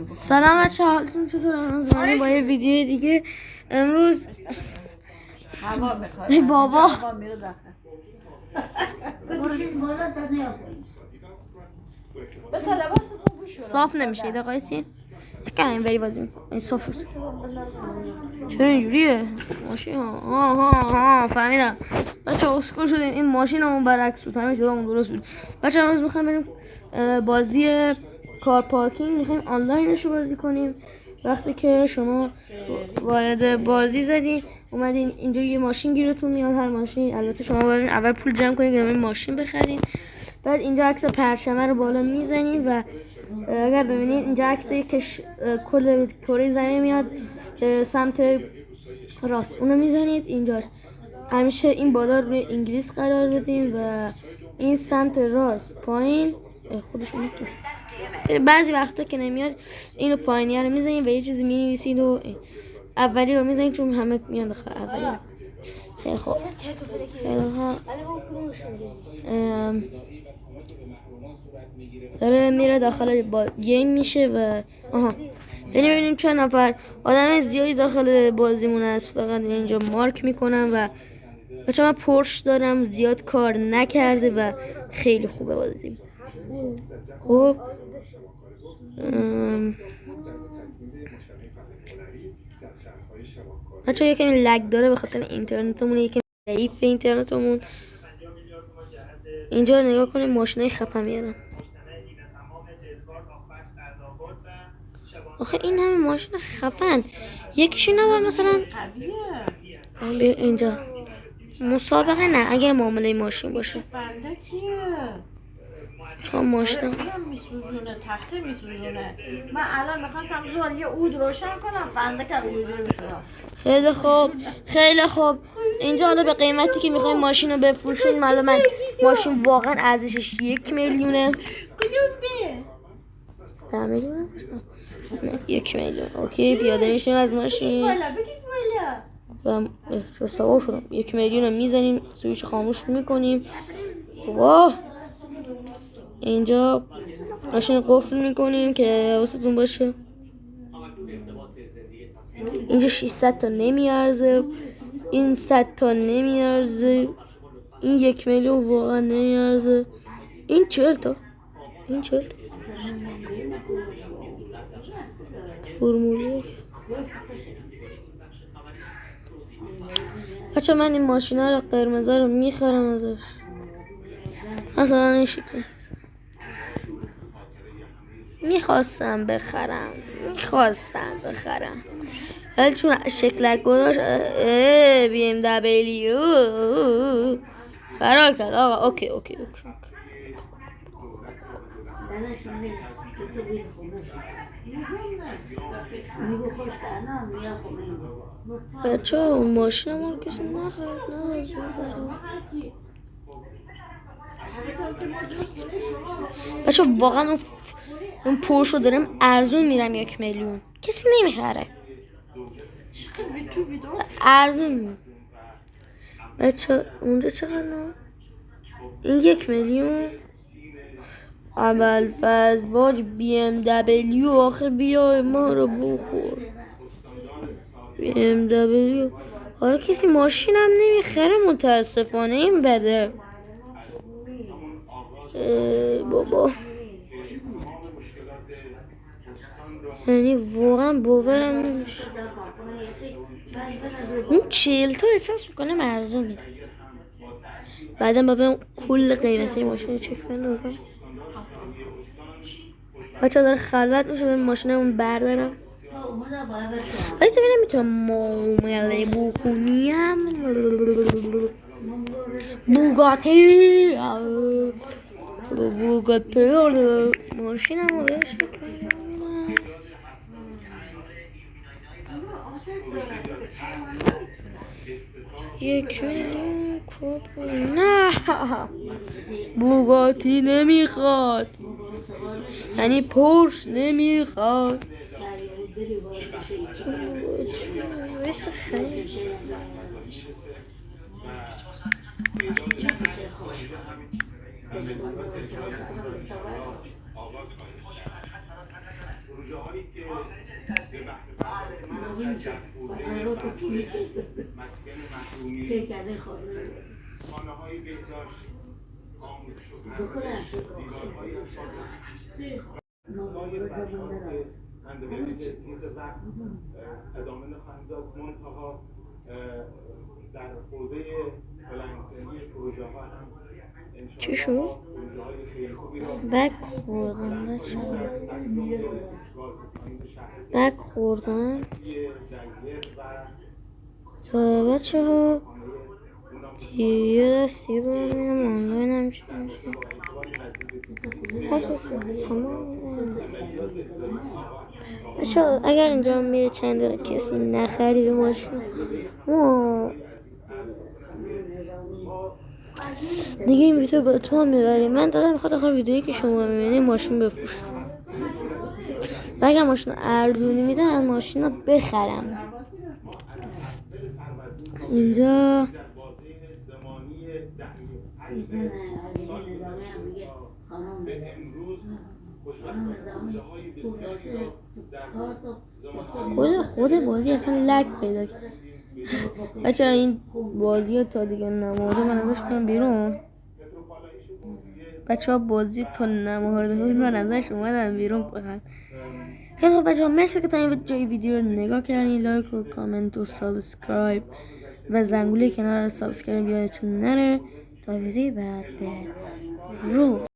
سلام بچه، حالتون چطوره؟ امروز من با یه ویدیو دیگه. امروز ای بابا صاف نمیشه ایده قایسین که این بازی میکنه این صاف شد. چرا اینجوریه ماشین؟ ها فهمیدم بچه اسکول شدیم. این ماشین همون برعکس بود، همه جدا همون درست بود. بچه امروز میخوایم بریم بازی کار پارکینگ، میخوایم آنلاینش رو بازی کنیم. وقتی که شما وارد بازی زدین اومدین اینجا یه ماشین گیرتون میاد، هر ماشین. البته شما باید اول پول جمع کنید که این ماشین بخرید، بعد اینجا عکس پرچمه رو بالا میزنید و اگر ببینید اینجا عکس کل کره زمین میاد سمت راست، اونو میزنید اینجا. همیشه این بالا روی انگلیس قرار بدین و این سمت راست پایین خودشون میگه. بعضی وقتا که نمیاد اینو پایینی رو میزنید و یه چیزی مینویسید و اولی رو میزنید چون همه میان داخل اولی. خیلی خوب، خیلی خوب. داره میره داخل گیم میشه و ببینیم چند نفر آدم زیادی داخل بازیمون هست. فقط اینجا مارک میکنم و بچه من پورش دارم، زیاد کار نکرده و خیلی خوبه بازیم. خب بچه یکم لگ داره به خاطر اینترنتمون، یکم ضعیف اینترنتمون. اینجا رو نگاه کنیم، ماشینای خفن میارن. آخه این همه ماشین خفن، یکیشون نباید مثلا بیا اینجا مسابقه نه، اگر معامله ماشین باشه. خب ماشین میسوزونه، تخته میسوزونه. من الان میخواستم زور یه عود روشن کنم، فندک هم جوجه میشدم. خیلی خوب، خیلی خوب. اینجا حالا به قیمتی که میخوایم ماشین رو بفروشین، معلومه ماشین واقعا ارزشش 1 میلیونه. کدوم 10 میلیون ازشتم؟ نه 1 میلیون. اوکی پیاده میشیم از ماشین و چون سوار شدم 1 میلیون رو میزنیم، سویچ خاموش میکنیم. واه اینجا ماشین قفل میکنیم که حواستون باشه. اینجا 600 تا نمیارزه، این 100 تا نمیارزه، این 1 میلیون واقعا نمیارزه، این 40 تا، این 40 تا فرمول 1. بچه من این ماشینا رو قرمزه رو میخرم ازش، مثلا این شکل میخواستم بخرم ولی چون شکلک گذاشت بی ام دبلیو فرار کرد آقا. اوکی بچه اون ماشین ما رو کسی نخرد. بچه واقعا اون پورش رو دارم ارزون میدم 1 میلیون، کسی نمیخره. ارزون بچه اونجا چقدر؟ این 1 میلیون اول فاز باج بی ام دبلیو. آخه بیا ما رو بخور بی ام دبلیو. حالا کسی ماشین هم نمیخره متاسفانه، این بده بابا. یعنی واقعا باورم نمیشه اون 40 تا احساس میکنم ارزون میده. بعدا بابا کل قیمته ماشین چک بندازم. بچه داره خلوت میشه، بریم ماشین اون بردارم. ولی ببینم میتونم معامله بکنیم. بوگاتی ماشینم رو بهش بکنیم. 1 میلیون کد نه، بوگاتی نمیخواد، یعنی پورش نمیخواد. ادامه نخواهیم داد منتها در حوزه بلندسنی پروژه ها هم چی شد؟ بک خوردم بچه بک خوردم تا بچه ها یه دستی برمیم آنلاین هم چی میشه تمام بچه ها اگر اینجا میره چند دقیقه کسی نخریده ماشین ما دیگه این ویدیو به اتمام میبریم. من دارم میخواد آخر ویدیویی که شما میبینید ماشین بفروشم و اگر ماشین ارزونی میدن ماشین رو بخرم. اینجا خود بازی اصلا لگ پیدا کرد. بچه این بازی تا دیگه نمورده من ازش بیام بیرون. بچه ها بازی تا نمورده من ازش اومدم بیرون فقط. خیلی خب بچه ها مرسی که تا این جای ویدیو رو نگاه کردین. لایک و کامنت و سابسکرایب و زنگوله کنار سابسکرایب یادتون نره تا ویدیو بعد رو